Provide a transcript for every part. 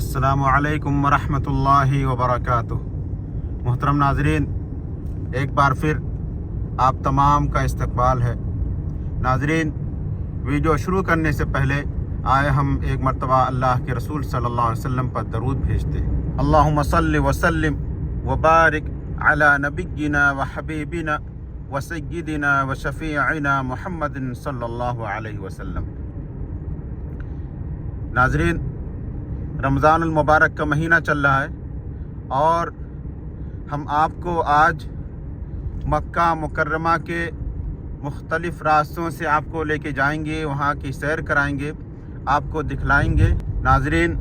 अस्सलामु अलैकुम वरहमतुल्लाहि वबरकातुह। मोहतरम नाजरीन, एक बार फिर आप तमाम का इस्तकबाल है। नाजरीन, वीडियो शुरू करने से पहले आए हम एक मरतबा अल्लाह के रसूल सल्लल्लाहु अलैहि वसल्लम पर दरूद भेजते हैं। अल्लाहुम्मा सल्लि व सल्लिम व बारिक अला नबिय्यिना व हबीबिना व सय्यिदिना व शफीइना मुहम्मदिन सल्लल्लाहु अलैहि वसल्लम। नाजरीन, रमज़ानुल मुबारक का महीना चल रहा है और हम आपको आज मक्का मुकर्रमा के मुख्तलिफ़ रास्तों से आपको लेके जाएंगे, वहाँ की सैर कराएंगे, आपको दिखलाएंगे। नाजरीन,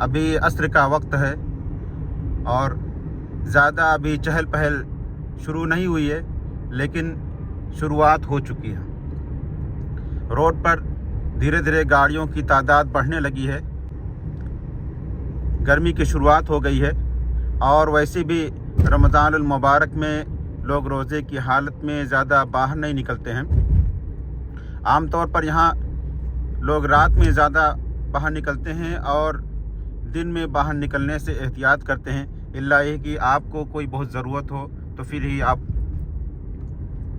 अभी अस्र का वक्त है और ज़्यादा अभी चहल पहल शुरू नहीं हुई है, लेकिन शुरुआत हो चुकी है। रोड पर धीरे धीरे गाड़ियों की तादाद बढ़ने लगी है। गर्मी की शुरुआत हो गई है और वैसे भी रमज़ानुल मुबारक में लोग रोज़े की हालत में ज़्यादा बाहर नहीं निकलते हैं। आम तौर पर यहाँ लोग रात में ज़्यादा बाहर निकलते हैं और दिन में बाहर निकलने से एहतियात करते हैं। इल्ला ये कि आपको कोई बहुत ज़रूरत हो तो फिर ही आप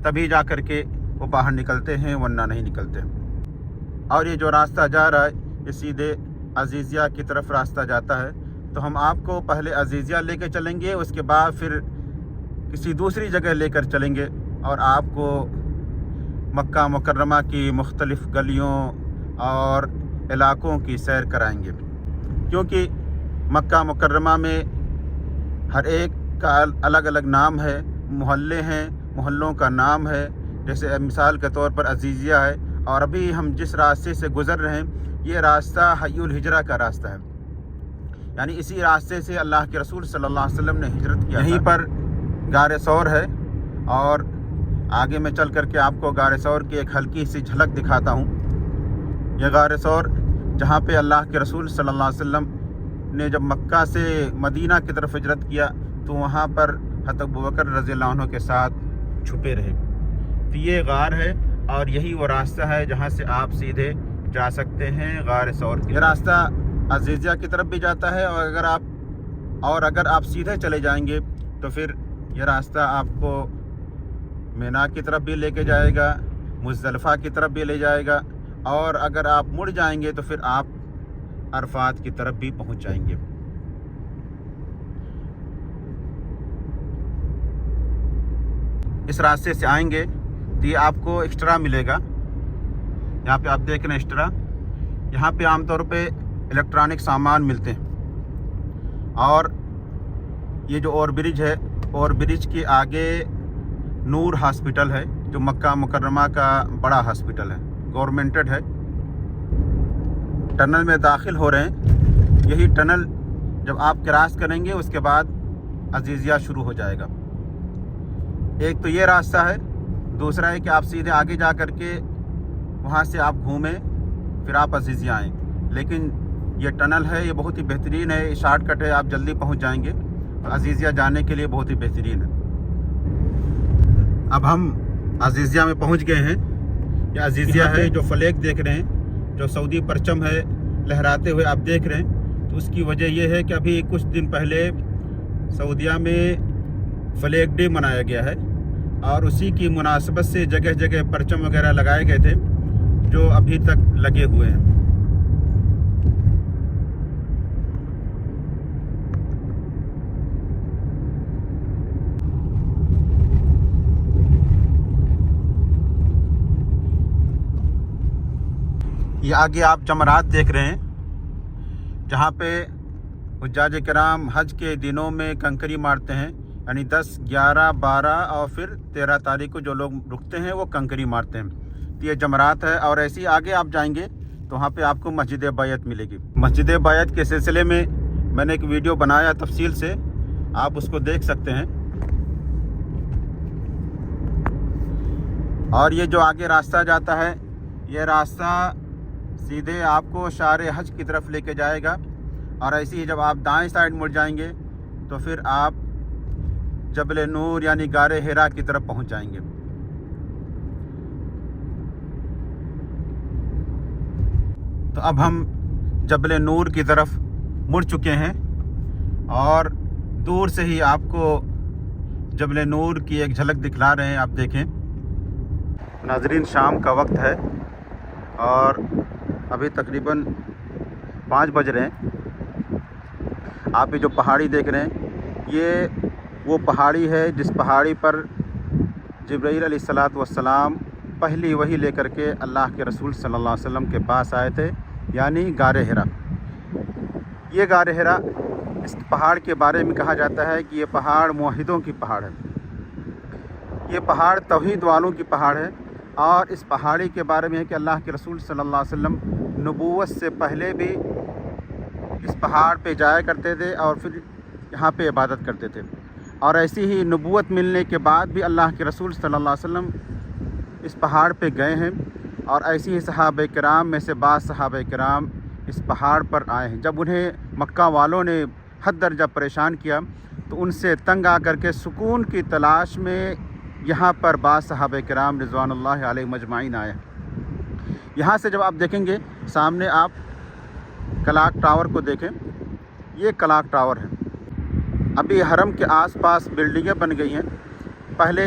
तभी जा कर के वो बाहर निकलते हैं, वरना नहीं निकलते। और ये जो रास्ता जा रहा है ये सीधे अजीज़िया की तरफ रास्ता जाता है, तो हम आपको पहले अजीज़िया लेकर चलेंगे, उसके बाद फिर किसी दूसरी जगह लेकर चलेंगे और आपको मक्का मुकर्रमा की मुख्तलिफ़ गलियों और इलाक़ों की सैर कराएंगे। क्योंकि मक्का मुकर्रमा में हर एक का अलग अलग नाम है, मोहल्ले हैं, मोहल्लों का नाम है। जैसे मिसाल के तौर पर अजीज़िया है और अभी हम जिस रास्ते से गुज़र रहे हैं ये रास्ता हय्युल हिजरा का रास्ता है, यानी इसी रास्ते से अल्लाह के रसूल सल्लल्लाहु अलैहि वसल्लम ने हिजरत किया। यहीं पर गारे सौर है और आगे में चल करके आपको गारे सौर की एक हल्की सी झलक दिखाता हूँ। यह गारे सौर जहाँ पे अल्लाह के रसूल सल्लल्लाहु अलैहि वसल्लम ने जब मक्का से मदीना की तरफ हिजरत किया तो वहाँ पर हज़रत अबू बकर रज़ियल्लाहु अन्हु के साथ छुपे रहे। तो ये गार है और यही वो रास्ता है जहाँ से आप सीधे जा सकते हैं गार सौर। ये रास्ता अजीज़िया की तरफ भी जाता है और अगर आप सीधे चले जाएंगे तो फिर ये रास्ता आपको मिना की तरफ भी लेके जाएगा, मुज़दलिफ़ा की तरफ भी ले जाएगा और अगर आप मुड़ जाएंगे तो फिर आप अरफात की तरफ भी पहुंच जाएंगे। इस रास्ते से आएंगे तो ये आपको एक्स्ट्रा मिलेगा। यहाँ पे आप देख रहे हैं एक्स्ट्रा, यहाँ पे आमतौर पे इलेक्ट्रॉनिक सामान मिलते हैं। और ये जो ओवर ब्रिज है, ओवर ब्रिज के आगे नूर हॉस्पिटल है जो मक्का मुकर्रमा का बड़ा हॉस्पिटल है, गवर्नमेंटेड है। टनल में दाखिल हो रहे हैं। यही टनल जब आप क्रॉस करेंगे उसके बाद अजीज़िया शुरू हो जाएगा। एक तो ये रास्ता है, दूसरा है कि आप सीधे आगे जा कर के वहाँ से आप घूमें फिर आप अजीज़िया आएँ। लेकिन ये टनल है, ये बहुत ही बेहतरीन है, शॉर्टकट है, आप जल्दी पहुँच जाएंगे। तो अजीज़िया जाने के लिए बहुत ही बेहतरीन है। अब हम अजीज़िया में पहुँच गए हैं। ये अजीज़िया है जो फ्लैग देख रहे हैं, जो सऊदी परचम है लहराते हुए आप देख रहे हैं। तो उसकी वजह यह है कि अभी कुछ दिन पहले सऊदिया में फ्लैग डे मनाया गया है और उसी की मुनासबत से जगह जगह परचम वगैरह लगाए गए थे जो अभी तक लगे हुए हैं। ये आगे आप जमरात देख रहे हैं जहाँ पे हुज्जाज किराम हज के दिनों में कंकरी मारते हैं, यानी 10, 11, 12 और फिर 13 तारीख को जो लोग रुकते हैं वो कंकरी मारते हैं। तो ये जमरात है। और ऐसे ही आगे आप जाएंगे तो वहाँ पे आपको मस्जिद बैत मिलेगी। मस्जिद बैत के सिलसिले में मैंने एक वीडियो बनाया तफसील से, आप उसको देख सकते हैं। और ये जो आगे रास्ता जाता है ये रास्ता सीधे आपको शार हज की तरफ लेके जाएगा। और ऐसे ही जब आप दाएं साइड मुड़ जाएंगे तो फिर आप जबल नूर यानी गारे हिरा की तरफ पहुंच जाएंगे। तो अब हम जबल नूर की तरफ मुड़ चुके हैं और दूर से ही आपको जबल नूर की एक झलक दिखला रहे हैं। आप देखें नाज़रीन, शाम का वक्त है और अभी तकरीबन 5 बज रहे हैं। आप ये जो पहाड़ी देख रहे हैं, ये वो पहाड़ी है जिस पहाड़ी पर जिब्राईल अलैहिस्सलातु वस्सलाम पहली वही लेकर के अल्लाह के रसूल सल्लल्लाहु अलैहि वसल्लम के पास आए थे, यानी गारे हिरा। ये गारे हिरा, इस पहाड़ के बारे में कहा जाता है कि ये पहाड़ मुवहिदों की पहाड़ है, ये पहाड़ तौहीद वालों की पहाड़ है। और इस पहाड़ी के बारे में है कि अल्लाह के रसूल सल्लल्लाहु अलैहि वसल्लम नबूवत से पहले भी इस पहाड़ पे जाया करते थे और फिर यहाँ पे इबादत करते थे। और ऐसी ही नबूवत मिलने के बाद भी अल्लाह के रसूल सल्लल्लाहु अलैहि वसल्लम इस पहाड़ पे गए हैं और ऐसी ही सहाबा किराम में से बाज़ सहाबा किराम इस पहाड़ पर आए हैं। जब उन्हें मक्का वालों ने हद दर्जा परेशान किया तो उनसे तंग आकर के सुकून की तलाश में यहाँ पर बाज़ सहाबा किराम रिज़वानुल्लाहि अलैहिम मजमाइन आए। यहाँ से जब आप देखेंगे सामने, आप क्लॉक टावर को देखें, ये क्लॉक टावर है। अभी हरम के आसपास बिल्डिंगें बन गई हैं। पहले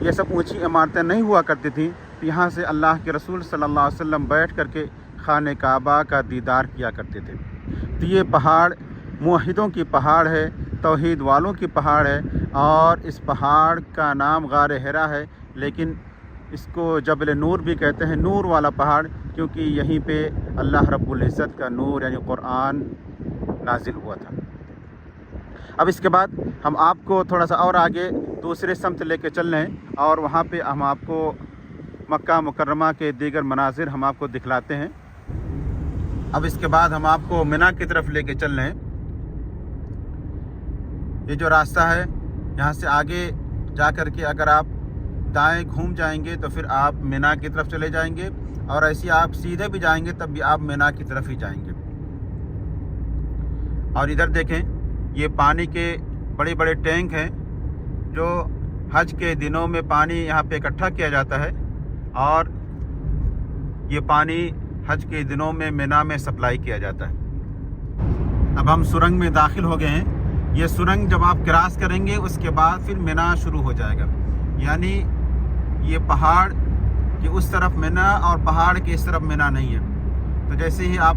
ये सब ऊंची इमारतें नहीं हुआ करती थी। तो यहाँ से अल्लाह के रसूल सल्लल्लाहु अलैहि वसल्लम बैठ करके खाने काबा का दीदार किया करते थे। तो ये पहाड़ मुवहिदों की पहाड़ है, तौहीद वालों की पहाड़ है और इस पहाड़ का नाम गारे हिरा है, लेकिन इसको जबल नूर भी कहते हैं, नूर वाला पहाड़, क्योंकि यहीं पे अल्लाह रब्बुल इज़्ज़त का नूर यानी कुरान नाजिल हुआ था। अब इसके बाद हम आपको थोड़ा सा और आगे दूसरे समत लेके चल रहे हैं और वहाँ पे हम आपको मक्का मुकर्रमा के दीगर मनाजिर हम आपको दिखलाते हैं। अब इसके बाद हम आपको मिना की तरफ लेके चल रहे हैं। ये जो रास्ता है, यहाँ से आगे जा कर के अगर आप दाएं घूम जाएंगे तो फिर आप मिना की तरफ चले जाएंगे और ऐसे आप सीधे भी जाएंगे तब भी आप मिना की तरफ ही जाएंगे। और इधर देखें, ये पानी के बड़े बड़े टैंक हैं जो हज के दिनों में पानी यहाँ पे इकट्ठा किया जाता है और ये पानी हज के दिनों में मिना में सप्लाई किया जाता है। अब हम सुरंग में दाखिल हो गए हैं। ये सुरंग जब आप क्रॉस करेंगे उसके बाद फिर मिना शुरू हो जाएगा, यानी ये पहाड़ की उस तरफ मिना और पहाड़ की इस तरफ मिना नहीं है। तो जैसे ही आप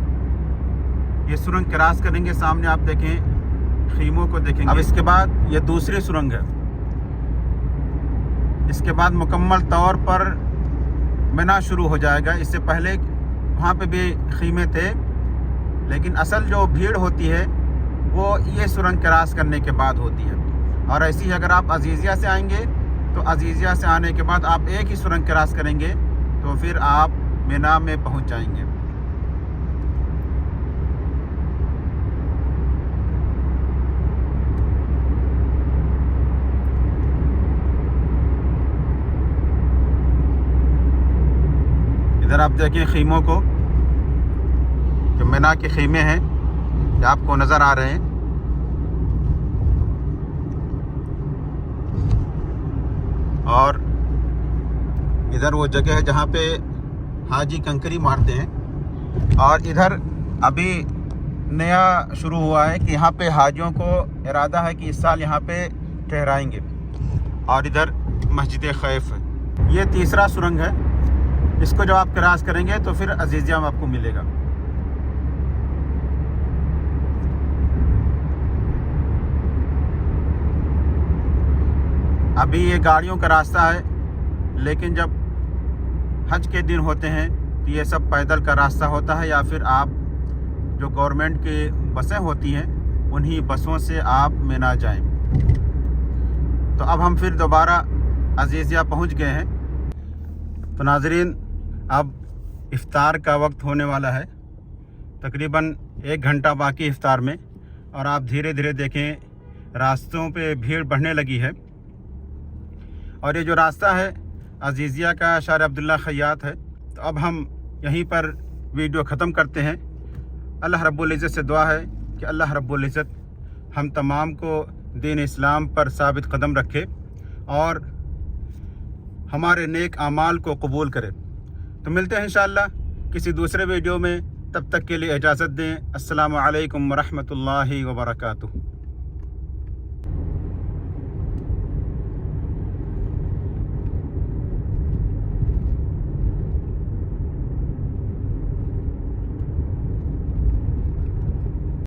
ये सुरंग क्रॉस करेंगे, सामने आप देखें खीमों को देखेंगे। अब इसके बाद ये दूसरी सुरंग है। इसके बाद मुकम्मल तौर पर मिना शुरू हो जाएगा। इससे पहले वहाँ पे भी खीमे थे, लेकिन असल जो भीड़ होती है वो ये सुरंग क्रॉस करने के बाद होती है। और ऐसे ही अगर आप अजीज़िया से आएंगे तो अजीज़िया से आने के बाद आप एक ही सुरंग क्रॉस करेंगे तो फिर आप मिना में पहुँच जाएंगे। इधर आप देखें खीमों को, जो मिना के खीमे हैं जो आपको नज़र आ रहे हैं। और इधर वो जगह है जहाँ पे हाजी कंकरी मारते हैं। और इधर अभी नया शुरू हुआ है कि यहाँ पे हाजियों को इरादा है कि इस साल यहाँ पे ठहराएंगे। और इधर मस्जिद खैफ है। ये तीसरा सुरंग है। इसको जब आप क्रॉस करेंगे तो फिर अजीज़िया में आपको मिलेगा। अभी ये गाड़ियों का रास्ता है, लेकिन जब हज के दिन होते हैं तो ये सब पैदल का रास्ता होता है, या फिर आप जो गवर्नमेंट की बसें होती हैं उन्हीं बसों से आप मिना जाएं। तो अब हम फिर दोबारा अजीज़िया पहुंच गए हैं। तो नाज़रीन, अब इफ्तार का वक्त होने वाला है। तकरीबन 1 घंटा बाकी इफ्तार में, और आप धीरे धीरे देखें रास्तों पे भीड़ बढ़ने लगी है। और ये जो रास्ता है अजीज़िया का शार अब्दुल्ला ख़यात है। तो अब हम यहीं पर वीडियो ख़त्म करते हैं। अल्लाह रब्बुल इज़्ज़त से दुआ है कि अल्लाह रब्बुल इज़्ज़त हम तमाम को दीन इस्लाम पर साबित कदम रखे और हमारे नेक आमाल को कबूल करे। तो मिलते हैं इंशाअल्लाह किसी दूसरे वीडियो में। तब तक के लिए इजाज़त दें। अस्सलामु अलैकुम वरहमतुल्लाहि वबरकातुहू।